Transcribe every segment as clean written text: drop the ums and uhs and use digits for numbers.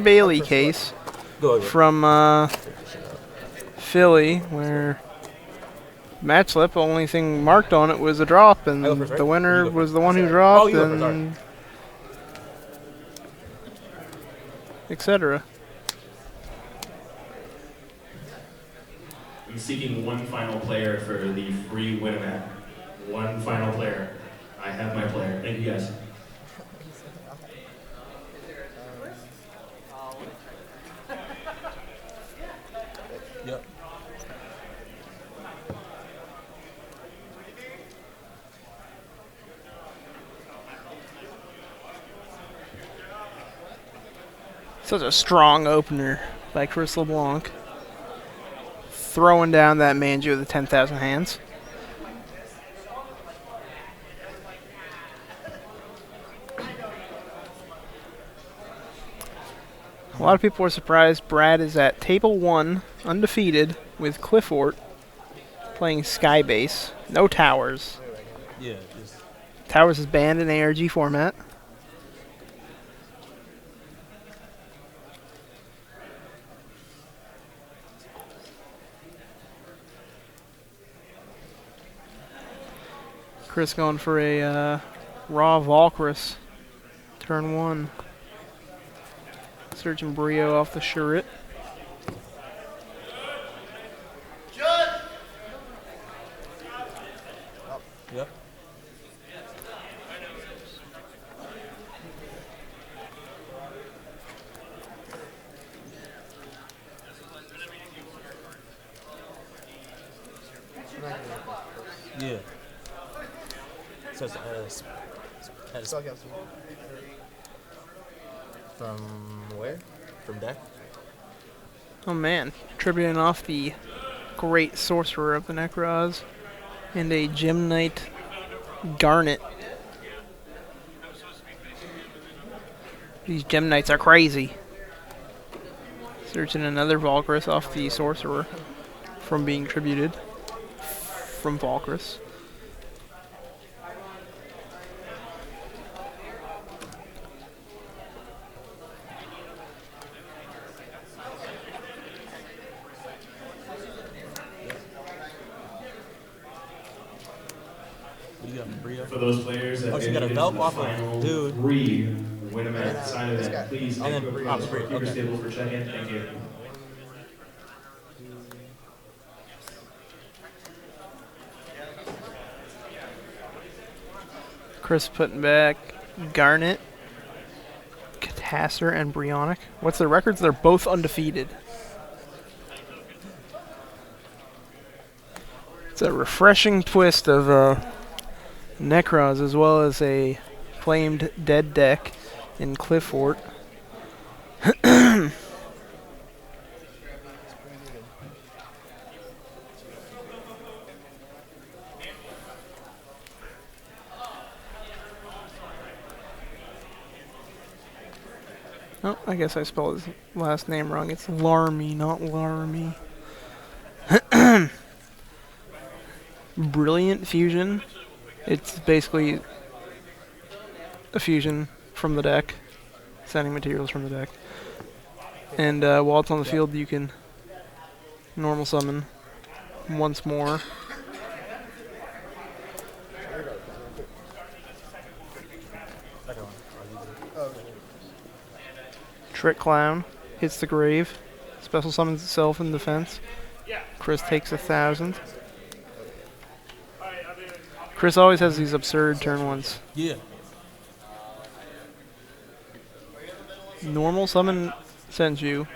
Bailey case from Philly, where match slip, only thing marked on it was a drop, and the winner was the one who dropped, and etc. I'm seeking one final player for the free Winamac. One final player. I have my player. Thank you guys. Yep. Such a strong opener by Chris LeBlanc. Throwing down that Manju with the 10,000 hands. A lot of people were surprised Brad is at table 1, undefeated, with Clifford playing Skybase. No towers. Yeah. Towers is banned in ARG format. Chris going for a raw Valkyris. Turn 1. Searching Brio off the Chariot. Yep. Yeah. So it's from where? From deck? Oh man, tributing off the great sorcerer of the Necros and a Gem Knight Garnet. These Gem Knights are crazy. Searching another Valkyris off the sorcerer from being tributed from Valkyris. For those players that you got a belt off of dude. Free Winamac sign event, please And then keepers table for check-in. Thank you. Chris putting back Garnet, Catasser, and Brionic. What's their records? They're both undefeated. It's a refreshing twist of Necros, as well as a flamed dead deck in Clifford. Oh, I guess I spelled his last name wrong. It's Larmie, not Larmie. Brilliant fusion. It's basically a fusion from the deck, sending materials from the deck. And while it's on the field, you can normal summon once more. Trick Clown hits the grave, special summons itself in defense. Chris takes 1,000. Chris always has these absurd turn ones. Yeah. Normal summon sends you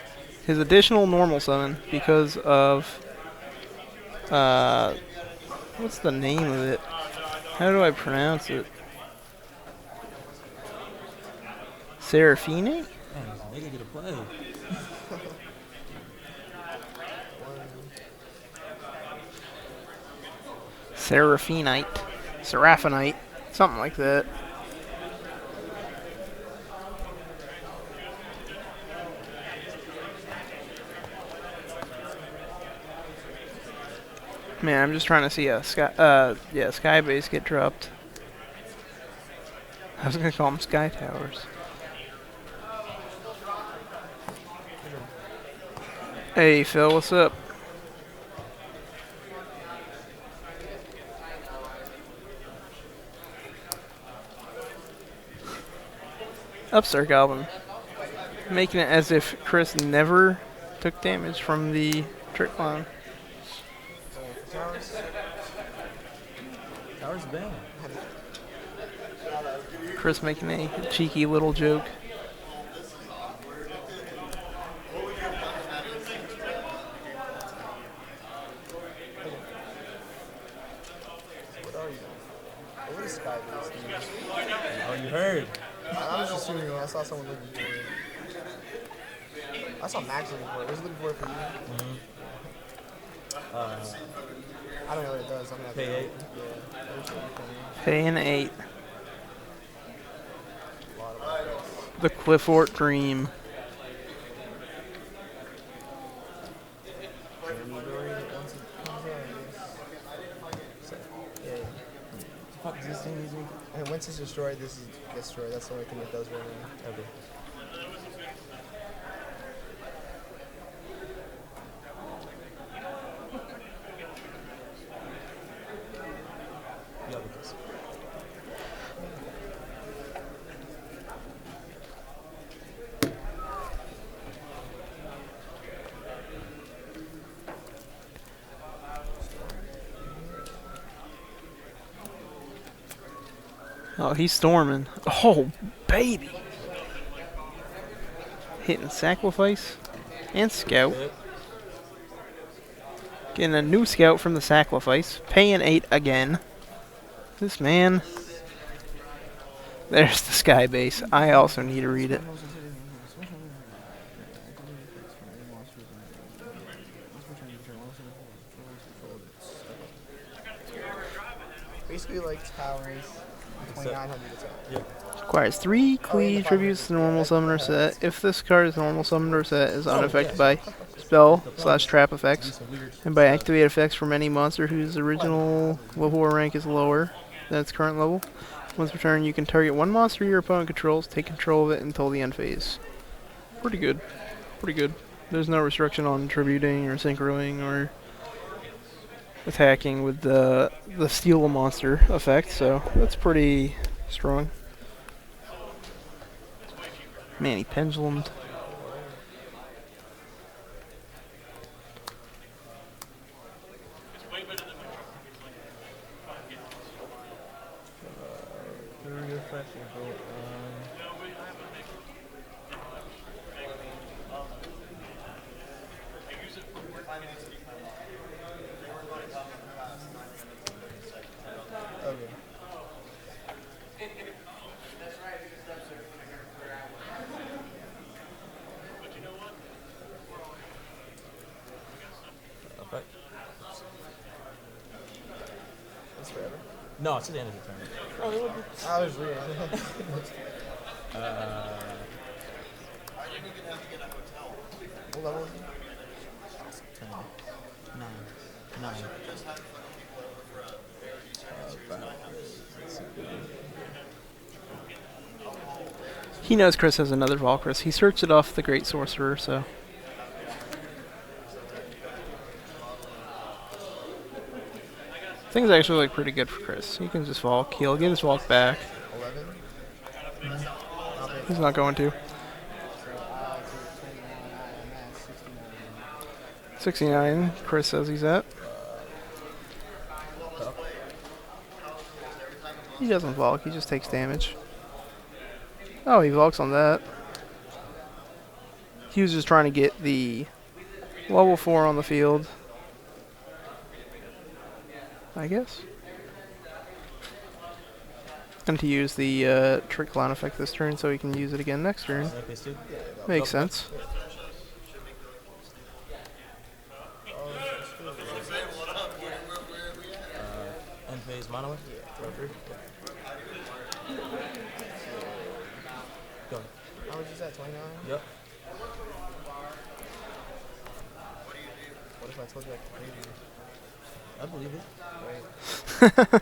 his additional normal summon because of what's the name of it? How do I pronounce it? Seraphine? They can get a play. Seraphinite, something like that. Man, I'm just trying to see a Skybase get dropped. I was gonna call them Sky Towers. Hey Phil, what's up? Upstart Goblin. Making it as if Chris never took damage from the trick clown. Towers. Towers bang. Chris making a cheeky little joke. What are you? What is Sky Base? Oh, you heard. I was just assuming I saw someone looking for it. I saw Max looking for it. Was he looking for it for you? I don't know what it does. I'm gonna have Pay to 8. Yeah. Paying 8. The Cliffort Dream. Fuck is this thing using? And once it's destroyed, this gets destroyed. That's the only thing it does right now. Okay. Yeah, because. Oh, he's storming. Oh, baby. Hitting Sacrifice and Scout. Yep. Getting a new Scout from the Sacrifice. Paying 8 again. This man. There's the Sky Base. I also need to read it. Basically, like towers, 2,900 attack. Yep. Requires 3 Clee tributes to the normal summoner set. If this card's normal summoner set is unaffected by spell/trap effects, and by activate effects from any monster whose original level or rank is lower than its current level. Once per turn, you can target one monster your opponent controls, take control of it until the end phase. Pretty good. Pretty good. There's no restriction on tributing or synchroing or attacking with the steal a monster effect, so that's pretty strong. Man, he pendulumed. Okay. Okay. That's forever. No, it's at the end of the turn. I was reading. What level is he? 10. 9. 9. He knows Chris has another Valkyrie. He searched it off the Great Sorcerer, so. Things actually look pretty good for Chris. He can just Valk. He'll get his Valk back. 11? He's not going to. 69, Chris says he's at. He doesn't Valk, he just takes damage. Oh, he Valks on that. He was just trying to get the level 4 on the field, I guess. And to use the Trick Clown effect this turn so he can use it again next turn. Makes sense. End phase monolith? Yeah. Go. How much is that? 29? Yep. What if I told you I could pay you? I believe it. Wait.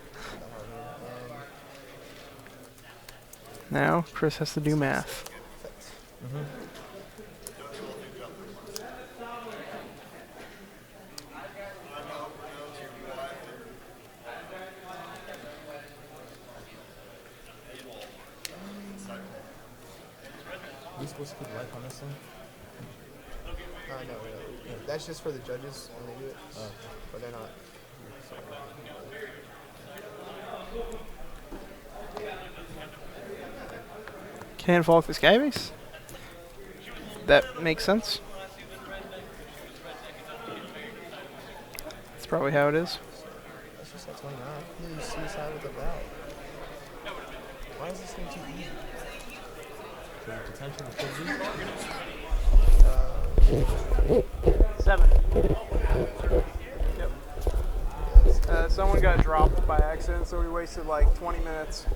Now, Chris has to do math. supposed to keep life on this thing? No. That's just for the judges when they do it. But they're not. Can't fall off the skybase? That makes sense. That's probably how it is. That's just at 29. You suicide with the valve. Why is this thing too easy? The potential to kill you? 7. Yep. Someone got dropped by accident, so we wasted like 20 minutes.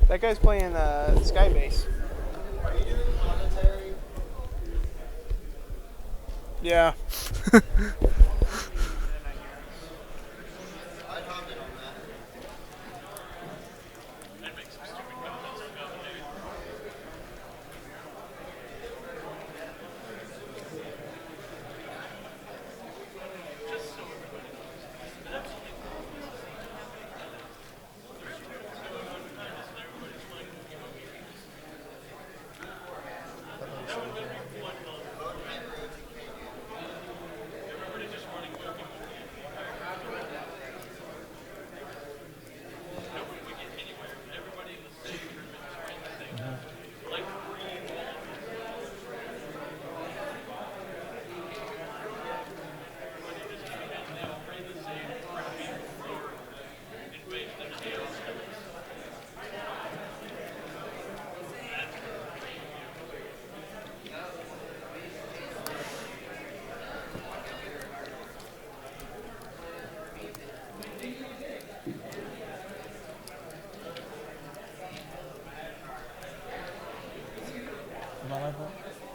That guy's playing Skybase. Yeah.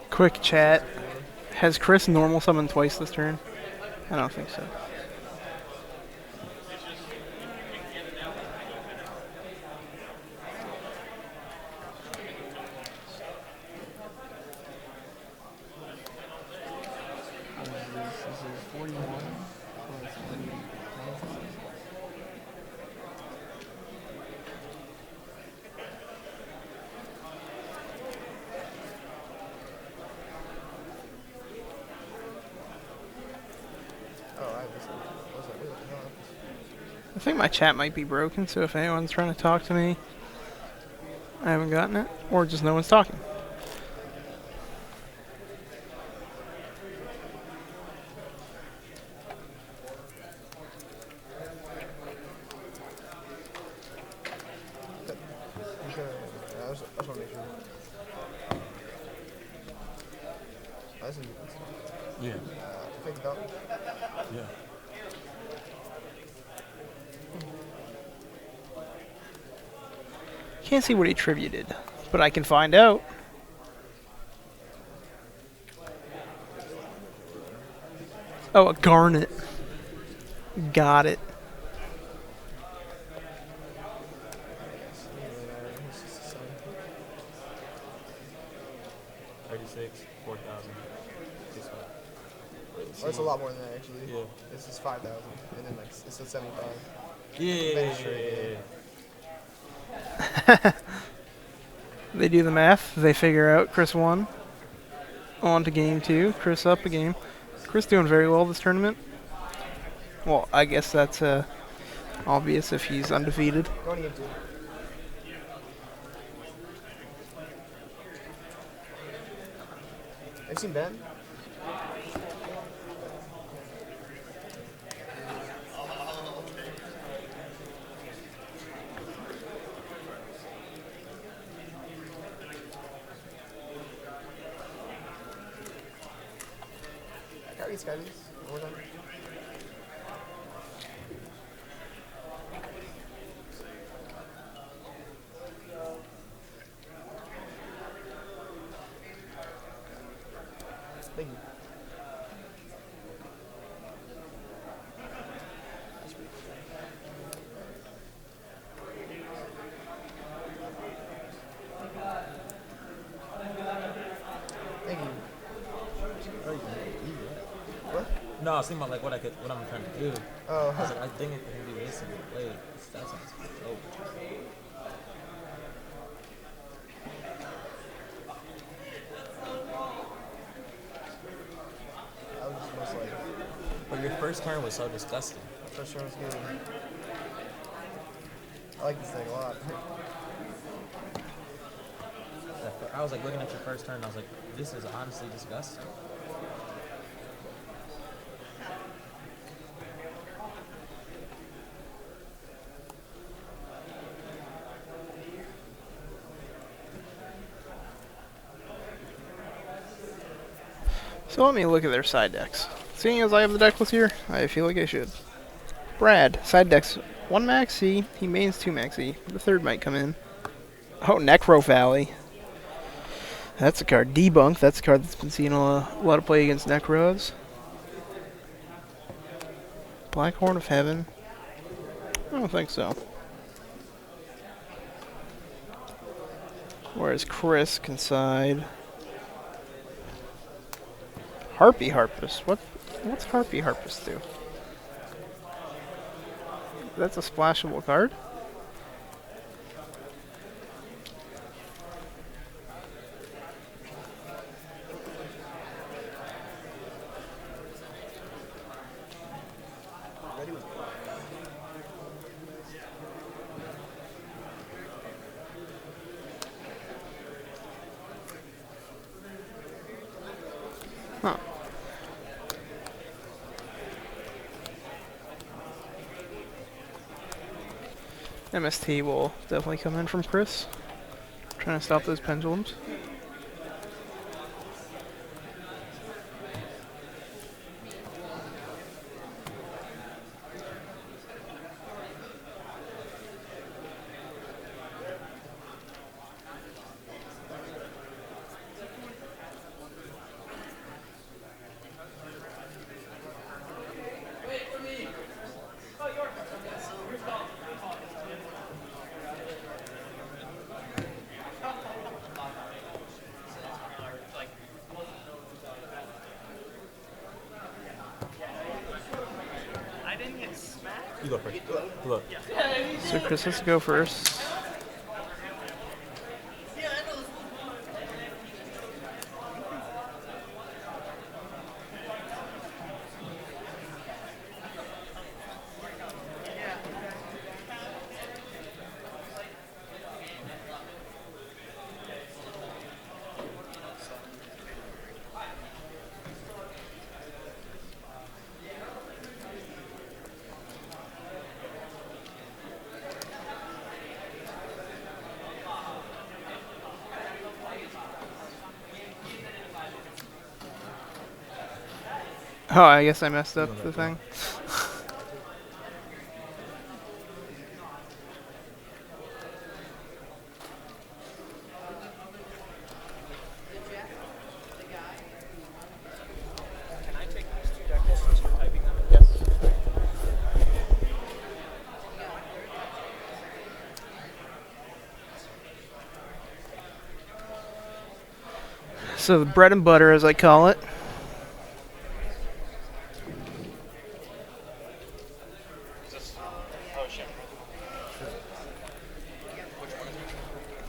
Quick chat. Has Chris normal summoned twice this turn? I don't think so. I think my chat might be broken, so if anyone's trying to talk to me, I haven't gotten it, or just no one's talking. I just want to make sure. That's a new one. Yeah. Fake the belt. Yeah. Can't see what he tributed, but I can find out. Oh, a garnet. Got it. $4,000. Oh, it's a lot more than that actually. Yeah. This is 5,000, and then like it's a 75. Yeah. They do the math. They figure out Chris won. On to game 2. Chris up a game. Chris doing very well this tournament. Well, I guess that's obvious if he's undefeated. Going to game 2. Have you seen Ben? Got these. One more time. Thank you. Thank you. What? No, I was thinking about like what I'm trying to do. Oh. I was like, I think it can do this and play it. That sounds dope. your first turn was so disgusting. First turn was good. I like this thing a lot. I was like looking at your first turn, and I was like, this is honestly disgusting. So let me look at their side decks. Seeing as I have the deck list here, I feel like I should. Brad, side decks 1 maxi, he mains 2 maxi. The third might come in. Oh, Necro Valley. That's a card. Debunk, that's a card that's been seeing a lot of play against Necros. Black Horn of Heaven. I don't think so. Whereas Chris can side. Harpy Harpist. What's Harpy Harpist do? That's a splashable card? Huh. MST will definitely come in from Chris. Trying to stop those pendulums. You go first. Look. So Chris has to go first. Oh, I guess I messed up the thing. So the bread and butter, as I call it.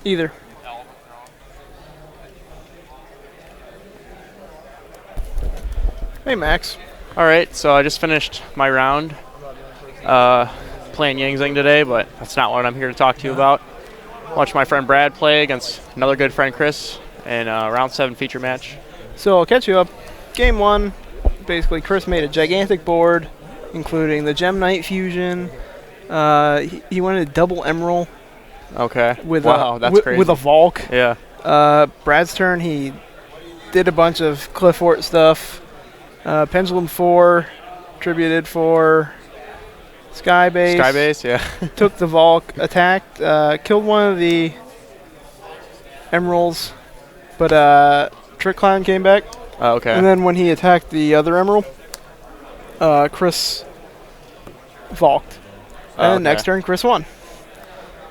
Either. Hey, Max. All right, so I just finished my round playing Yang Zing today, but that's not what I'm here to talk to you about. Watch my friend Brad play against another good friend Chris in a round 7 feature match. So I'll catch you up. Game 1, basically Chris made a gigantic board, including the Gem Knight fusion. He wanted a double emerald. Okay. With wow, that's crazy. With a Valk. Yeah. Brad's turn, he did a bunch of Cliff Fort stuff. Pendulum 4, Tributed 4, Skybase. Skybase, yeah. Took the Valk, attacked, killed one of the emeralds, but Trick Clown came back. Oh, okay. And then when he attacked the other emerald, Chris Valked. And okay. next turn, Chris won.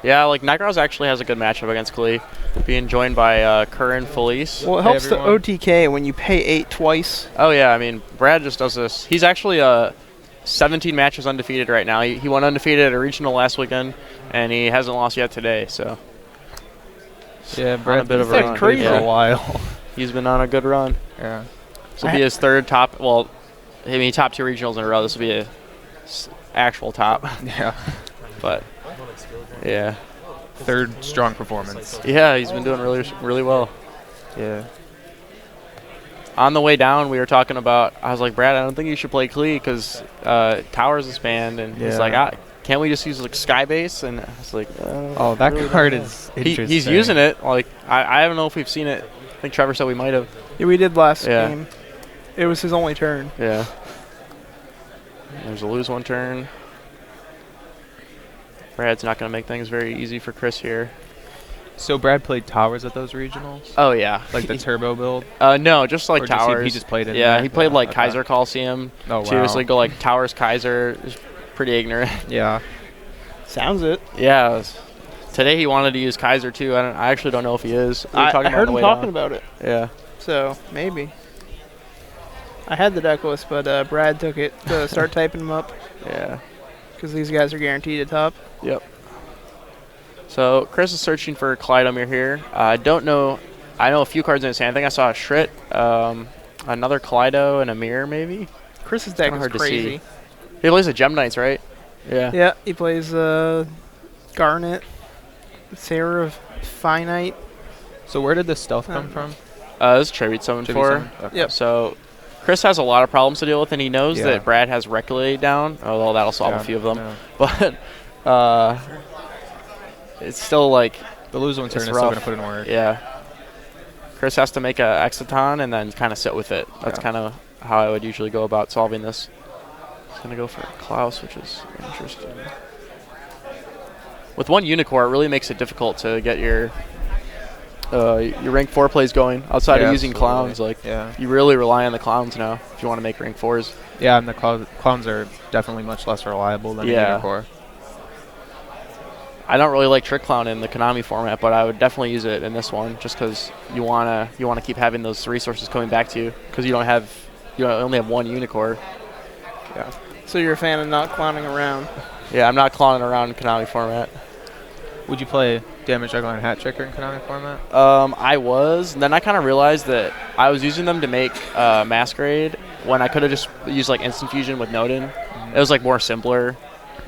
Yeah, like Nightcrawls actually has a good matchup against Klee, being joined by Curran Felice. Well, it helps the OTK when you pay 8 twice. Oh yeah, I mean Brad just does this. He's actually 17 matches undefeated right now. He went undefeated at a regional last weekend, and he hasn't lost yet today. So yeah, Brad's a bit of a run. Crazy for a while. He's been on a good run. Yeah. This will be his third top. Well, I mean, top 2 regionals in a row. This will be a actual top. Yeah. But yeah, Third strong performance. yeah, he's been doing really well. Yeah. On the way down, we were talking about. I was like, Brad, I don't think you should play Klee because Towers is banned, and he's Yeah. like, can't we just use like Skybase? And I was like, Oh, that really card don't know. is interesting. He's using it. Like I don't know if we've seen it. I think Trevor said we might have. Yeah, we did last Yeah. game. It was his only turn. Yeah. There's a lose 1 turn. Brad's not going to make things very easy for Chris here. So Brad played Towers at those regionals? Oh yeah. Like the turbo build? No, just like Or just Towers. he just played it in Yeah, there? he played like Okay. Kaiser Coliseum. Oh, Seriously, wow. go like Towers Kaiser. Is pretty ignorant. Yeah. Sounds it. Yeah. Today he wanted to use Kaiser too. I actually don't know if he is. We were I talking about heard on the him way talking down. about it, Yeah. so maybe. I had the deck list, but Brad took it to start typing them up Yeah. because these guys are guaranteed a top. Yep. So Chris is searching for Kaleidomir here. I don't know. I know a few cards in his hand. I think I saw a Shrit, another Kaleido, and a Mirror maybe. Chris's deck Kinda is hard to see. crazy. He plays the Gem Knights, right? Yeah. Yeah, he plays Garnet, Sarah Finite. So where did the stealth come from? This is Tribute Summon Tribute 4. Summon? Okay. Yep. So Chris has a lot of problems to deal with, and he knows Yeah. that Brad has Reculate down, although that'll solve Yeah, a few of them. yeah. But it's still like, The lose 1 turn It's is still rough. going to put in work. yeah. Chris has to make a Exciton and then kind of sit with it. That's Yeah. kind of how I would usually go about solving this. He's going to go for Klaus, which is interesting. With 1 Unicorn, it really makes it difficult to get your rank 4 plays going outside Yeah, of using absolutely. clowns. Like, Yeah. you really rely on the clowns now if you want to make rank 4s. Yeah, and the clowns are definitely much less reliable than Yeah. Unicorn. I don't really like Trick Clown in the Konami format, but I would definitely use it in this one just because you wanna keep having those resources coming back to you because you only have 1 Unicorn. Yeah. So you're a fan of not clowning around. Yeah, I'm not clowning around in Konami format. Would you play Damage Juggler and Hat Tricker in Konami format? I was, and then I kind of realized that I was using them to make Masquerade when I could have just used like Instant Fusion with Nodin. It was like more simpler.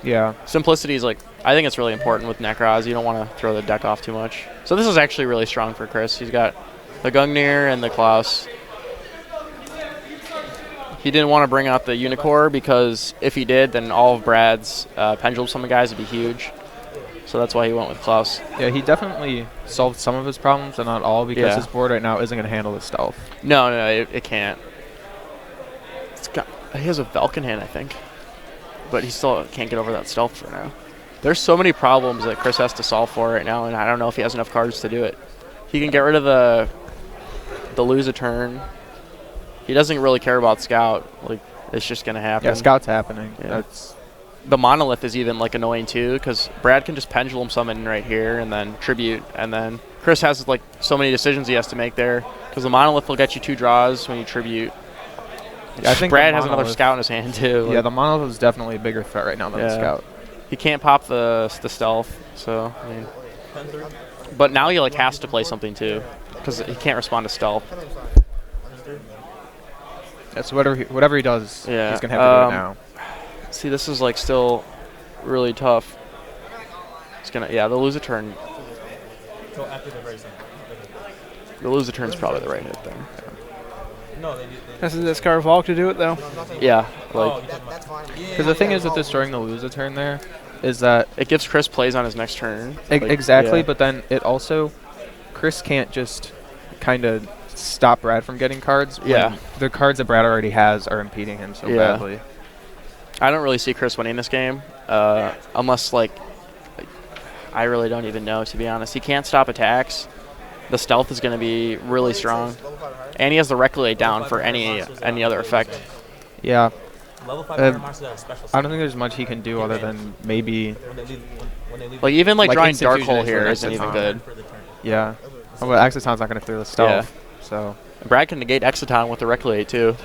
Yeah. Simplicity is like, I think it's really important with Necroz. You don't want to throw the deck off too much. So this is actually really strong for Chris. He's got the Gungnir and the Klaus. He didn't want to bring out the Unicorn because if he did, then all of Brad's Pendulum Summon guys would be huge. So that's why he went with Klaus. Yeah, he definitely solved some of his problems, but not all, because Yeah. his board right now isn't going to handle the stealth. No, it can't. He has a Velk in hand, I think. But he still can't get over that stealth for now. There's so many problems that Chris has to solve for right now, and I don't know if he has enough cards to do it. He can get rid of the lose a turn. He doesn't really care about Scout. Like, it's just going to happen. Yeah, Scout's happening. Yeah. That's The Monolith is even like annoying too, because Brad can just Pendulum Summon right here and then Tribute, and then Chris has like so many decisions he has to make there, because the Monolith will get you 2 draws when you Tribute. Yeah, I think Brad the has another Monolith- Scout in his hand too. yeah, Like, the Monolith is definitely a bigger threat right now than the Yeah. Scout. he can't pop the stealth, so I mean. But now he like has to play something too, because he can't respond to stealth. Yeah, so whatever he does, Yeah, he's going to have to do it now. See, this is like still really tough. It's gonna, yeah, the lose a turn. So after the very second. The lose a turn's probably the right hit there. No, they Has to discard Volk to do it though. Yeah, Oh, like you're talking about. That's fine. Because the thing is with destroying the loser turn there is that it gives Chris plays on his next turn. Like, exactly, yeah. but then it also, Chris can't just kind of stop Brad from getting cards. when Yeah. the cards that Brad already has are impeding him so Yeah. badly. I don't really see Chris winning this game, unless like I really don't even know, to be honest. He can't stop attacks. The stealth is going to be really strong, and he has the Reculate down for any other effect. Yeah, Level 5 Uh, monsters are special. I don't think there's much he can do other than maybe, When they leave, when they leave Like even like Like drawing Instant Dark Fusion Hole into here an isn't even Exciton. good. for the turn. yeah. Oh, but Exciton's not going to clear the stealth, so Brad can negate Exciton with the Reculate too,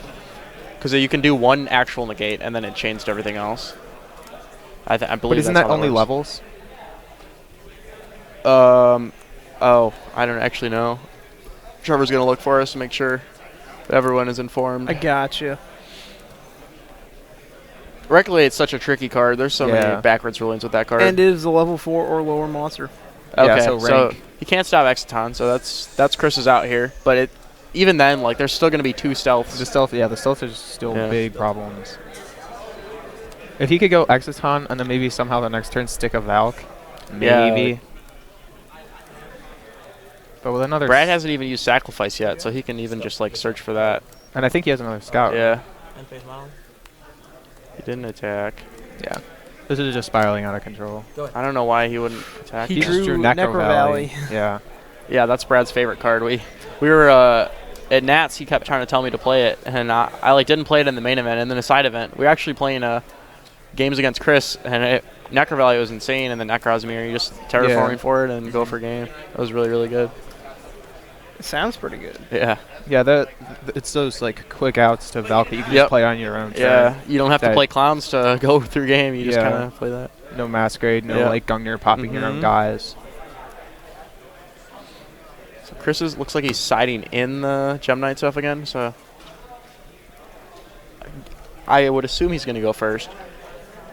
because you can do one actual negate and then it changed everything else. I believe. But isn't that's that how only works. levels? Oh, I don't actually know. Trevor's gonna look for us to make sure that everyone is informed. I gotcha. Regulate it's such a tricky card. There's so Yeah. many backwards rulings with that card. And it is a level 4 or lower monster. okay, Yeah, so rank. he can't stop Exciton, so that's Chris's out here. But even then, like, there's still going to be 2 stealths. The stealth, yeah, the stealth is still Yeah. big problems. If he could go Exciton and then maybe somehow the next turn stick a Valk, Yeah. maybe. But with another, Brad hasn't even used Sacrifice yet, so he can even just, like, search for that. and I think he has another scout. Yeah, End phase model. he didn't attack. Yeah. This is just spiraling out of control. I don't know why he wouldn't attack. He just drew Necro Necro Valley. Valley. Yeah. Yeah, that's Brad's favorite card. We were at Nats. He kept trying to tell me to play it, and I like didn't play it in the main event. And then the side event, we were actually playing games against Chris, and Necro Valley was insane. And then Necrozmir, you just terraforming for it and go for game. That was really, really good. It sounds pretty good. Yeah. Yeah, it's those like quick outs to Valk that you can just play on your own. Yeah, turn. you don't have to That- play clowns to go through game. You just Yeah. kind of play that. No Masquerade, no Yeah. like Gungnir popping your own Mhm. guys. So Chris looks like he's siding in the Gem Knight stuff again. So I would assume he's going to go first.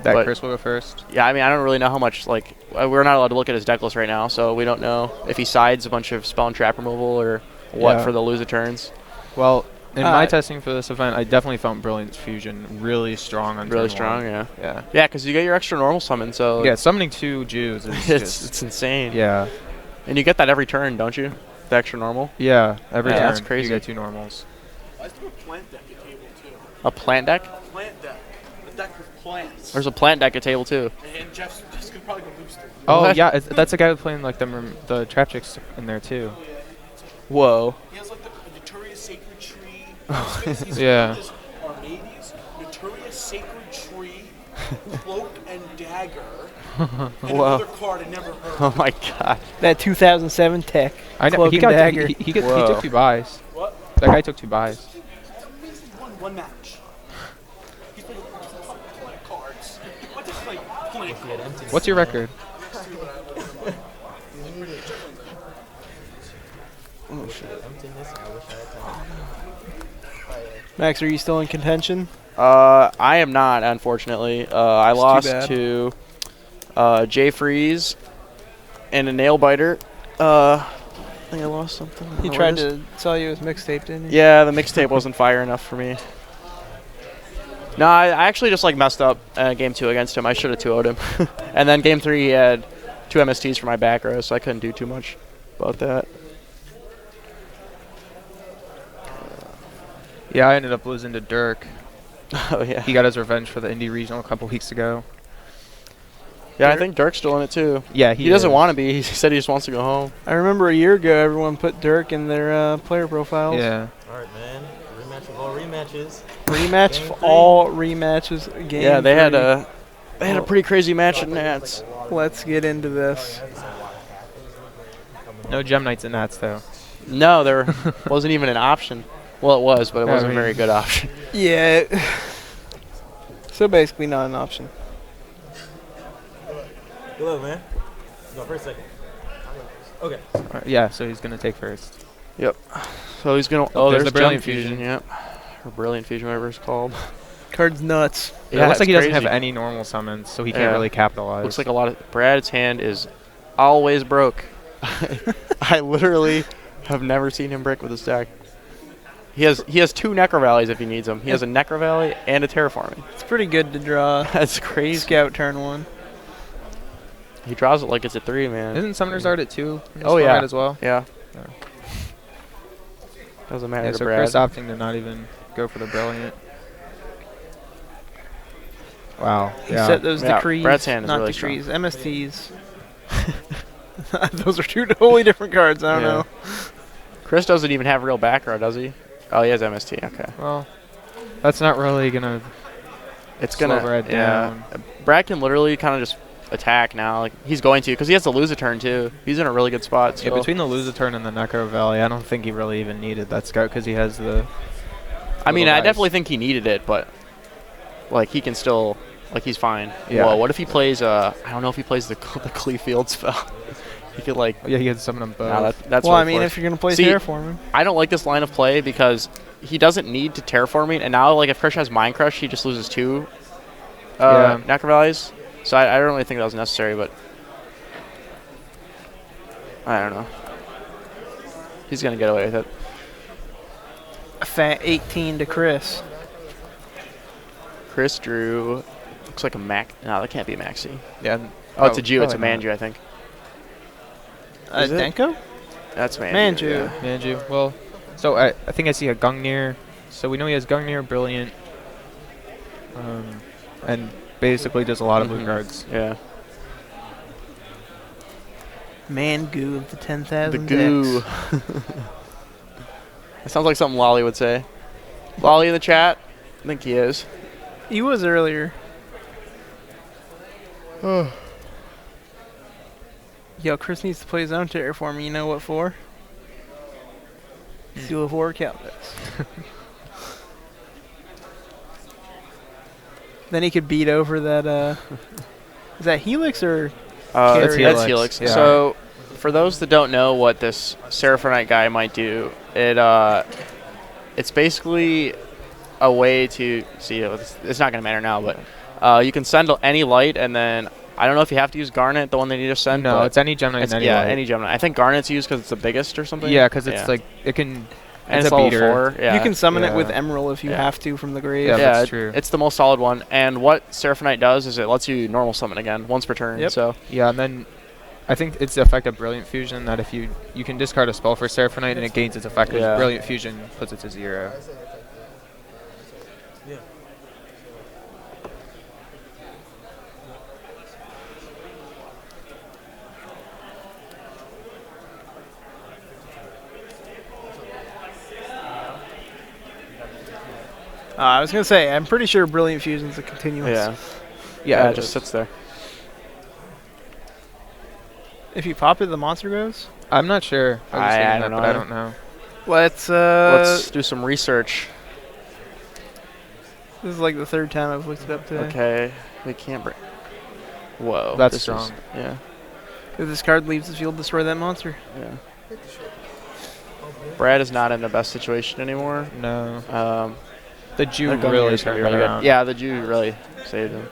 That But- Chris will go first. Yeah, I mean, I don't really know how much, like, we're not allowed to look at his deck list right now, so we don't know if he sides a bunch of spell and trap removal or what Yeah. for the loser turns. Well, in my Uh, testing for this event, I definitely found Brilliant Fusion really strong on Really turn strong, one. yeah. Yeah. Yeah, because you get your extra normal summon, so Yeah, summoning 2 Jews is it's just, insane. yeah. And you get that every turn, don't you? The extra normal? Yeah, every Yeah, turn that's crazy. you get 2 normals. I threw a plant deck at table too. A plant deck? Plant deck. A deck with plants. There's a plant deck at table, too. And Jeff's gonna probably go boost it. Oh, What? yeah, that's a guy playing like the trap chicks in there too. Whoa. He has like the Notorious Sacred Tree. He's Yeah. this Armades, Notorious Sacred Tree, Cloak and Dagger, and Whoa. another card I never heard Oh of. my god. That 2007 tech. I know Cloak he and got Dagger. he Whoa. took 2 buys. What? That guy took 2 buys. He won one match. He's played plant cards. What's it like? Plant If he had empty What's your record? emptiness, I wish I had time. Max, are you still in contention? I am not, unfortunately. I It's too lost bad. to Jay Freeze and a nail biter. I think I lost something. I don't He know tried what it is. to sell you his mixtape, didn't he? Yeah, the mixtape wasn't fire enough for me. No, I actually just like messed up game 2 against him. I should have 2-0'd him. And then game 3 he had 2 MSTs for my back row, so I couldn't do too much about that. Yeah, I ended up losing to Dirk. Oh yeah. He got his revenge for the Indie Regional a couple weeks ago. Yeah, I think Dirk's still in it too. Yeah, He doesn't is. want to be. He said he just wants to go home. I remember a year ago, everyone put Dirk in their player profiles. Yeah. Alright, man. Rematch of all rematches. Rematch Game for three. all rematches. Game Yeah, they had 3. a pretty crazy match at Nats. Let's get into this. No Gem Knights in Nats though. No, there wasn't even an option. Well, it was, but it Yeah, I wasn't a mean- very good option. Yeah. So basically, not an option. Good luck, man. Go first, second. Okay. Yeah, so he's gonna take first. So he's gonna. Oh, Oh, there's there's the Brilliant Brilliant Fusion. Fusion. Yep. Or Brilliant Fusion, whatever it's called. Card's nuts. Yeah, it looks like he doesn't have crazy. any normal summons, so he can't Yeah. really capitalize. Looks like a lot of Brad's hand is always broke. I literally have never seen him break with his deck. He has 2 Necro Valleys if he needs them. He has a Necro Valley and a Terraforming. It's pretty good to draw. That's crazy. Scout turn 1. He draws it like it's a 3, man. Isn't Summoner's Art at 2 in this Oh, yeah. format as well? Yeah. Yeah. Doesn't matter Yeah, to so Brad. Chris opting to not even go for the Brilliant. Wow. He Yeah. set those Yeah, decrees. Brad's hand is not really decrees. MSTs. Those are 2 totally different cards. I don't Yeah. know. Chris doesn't even have real back row, does he? Oh, he has MST. Okay. Well, that's not really gonna. It's Slow gonna. Brad Yeah. down. Brad can literally kind of just attack now. Like he's going to, because he has to lose a turn too. He's in a really good spot. Yeah, So. between the Lose a Turn and the Necro Valley, I don't think he really even needed that scout because he has the. I mean, little I guys. definitely think he needed it, but like he can still, like he's fine. Yeah. Whoa, what if he plays? I don't know if he plays the Cleafield spell. He could like. Yeah, he had summon them both. Nah, that's Well, really I mean, forced. if you're gonna play See, Terraforming, I don't like this line of play because he doesn't need to terraforming, and now like if Krish has Mind Crush, he just loses 2. Necro Valleys. So I don't really think that was necessary, but I don't know. He's going to get away with it. A fat 18 to Chris. Chris drew, looks like a Mac. No, that can't be a Maxi. Yeah. Oh, it's a Jew. It's a probably Manju, I think. A Is it? Denko? That's Manju. Manju. Yeah. not. Manju. Well, so I think I see a Gungnir. So we know he has Gungnir, Brilliant, and basically does a lot of blue cards. Yeah. Man goo of the 10,000 The goo. That sounds like something Lolly would say. Lolly in the chat? I think he is. He was earlier. Yo, Chris needs to play Zone Terror for me. You know what for? Seal of War Caldex. Then he could beat over that, is that Helix or That's Carry? Helix. Yeah. So, for those that don't know what this Seraphonite guy might do, it's basically a way to see. It's not going to matter now, but you can send any light, and then I don't know if you have to use Garnet, the one that you just sent. No, but it's any Gemini. it's, And any yeah, light. any Gemini. I think Garnet's used because it's the biggest or something. Yeah, because it's like it can. and it's it's a level beater. 4. Yeah. You can summon it with Yeah. Emerald if you Yeah. have to from the grave. Yeah, that's it- true. It's the most solid one. And what Seraphonite does is it lets you normal summon again once per turn. Yep. So Yeah, and then I think it's the effect of Brilliant Fusion that if you can discard a spell for Seraphonite and it gains its effect, 'cause Yeah. Brilliant Fusion puts it to 0. Yeah. I was going to say, I'm pretty sure Brilliant Fusion's a continuous. yeah, Yeah, it just sits there. If you pop it, the monster goes. I'm not sure. I was I thinking don't that, know but I either. don't know. Let's Let's do some research. This is like the third time I've looked it up today. Okay, they can't break. Whoa, That's this strong. Yeah, If this card leaves the field, destroy that monster. yeah. Brad is not in the best situation anymore. No. The Jew Their Gungnir really is gonna turned be it good. around. Yeah, the Jew really saved him.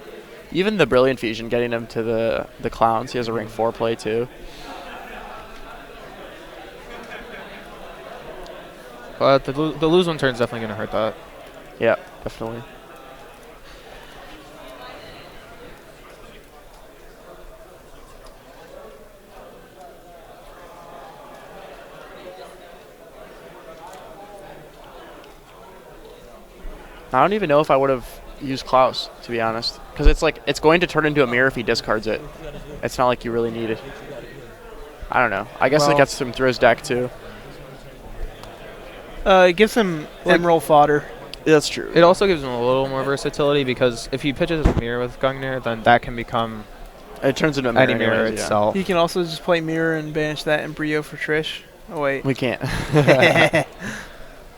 Even the Brilliant Fusion getting him to the clowns. He has a rank 4 play too. But the lose one turn's definitely going to hurt that. Yeah, definitely. I don't even know if I would have used Klaus, to be honest, because it's going to turn into a mirror if he discards it. It's not like you really need it. I don't know. I guess it Well- gets him through his deck too. It gives him Emerald fodder. That's true. It also gives him a little more versatility because if he pitches a mirror with Gungnir, then that can become It turns into a mirror any mirror anyways, yeah. itself. You can also just play Mirror and banish that and Brio for Trish. Oh, wait. We can't.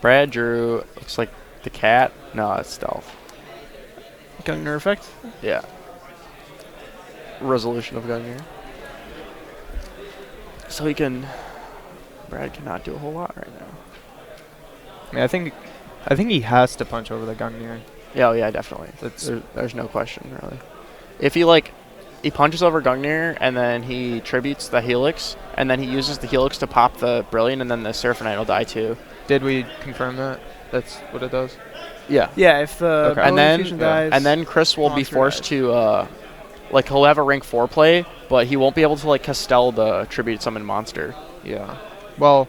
Brad drew, looks like the cat. No, it's stealth. Gungnir effect. Yeah. Resolution of Gungnir. So he can. Brad cannot do a whole lot right now. I mean, I think he has to punch over the Gungnir. Yeah, oh yeah, definitely. There's no question really. If he punches over Gungnir and then he tributes the Helix and then he uses the Helix to pop the Brilliant and then the Seraphonite will die too. Did we confirm that? That's what it does? Yeah. Yeah, if the Okay. Brilliant And then Fusion dies. and then Chris will be monster forced dies. to he'll have a rank 4 play, but he won't be able to Castell the tribute summon monster. Yeah. Well,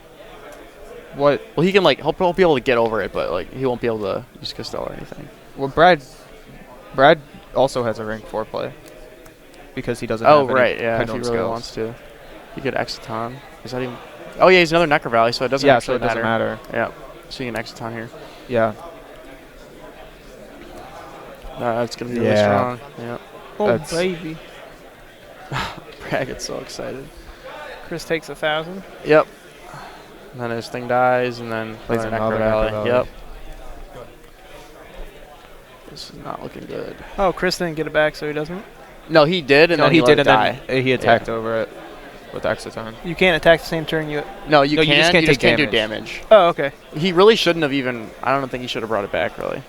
what? Well, he can he'll be able to get over it, but he won't be able to use Castell or anything. Well, Brad also has a rank 4 play because he doesn't. Oh have any right, yeah. If he pendulum really skills. wants to, he could Exiton. Is that even? Oh yeah, he's another Necro Valley, so it doesn't. Yeah, actually so it doesn't matter. Yeah, so you can Exiton here. Yeah. It's gonna be really Yeah. strong. Yeah. Oh, that's- baby. Brad gets so excited. Chris takes 1,000. Yep. And then his thing dies, and then Plays another another Necro Valley. Necro Valley. Yep. This is not looking good. Oh, Chris didn't get it back, so he doesn't. No, he did, and No, then he let did, it and die. then he attacked over it with Exiton. You can't attack the same turn you. No, you No, you can. just can't You just take can't do damage. Oh, okay. He really shouldn't have even. I don't think he should have brought it back. Really.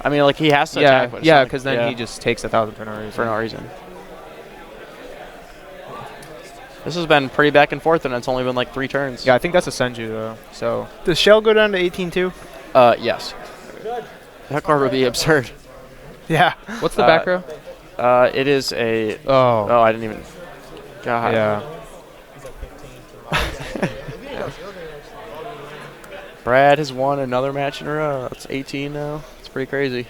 I mean, like he has to Yeah, attack. But it's yeah, not like- because then he just takes 1,000 for no reason. for no reason. This has been pretty back and forth, and it's only been like 3 turns. Yeah, I think that's a Senju though. So Does Shell go down to 18 too? Yes. That card would be absurd. Yeah. what's the back row? It is a. Oh, Oh, I didn't even. God. yeah. Brad has won another match in a row. That's 18 now. It's pretty crazy.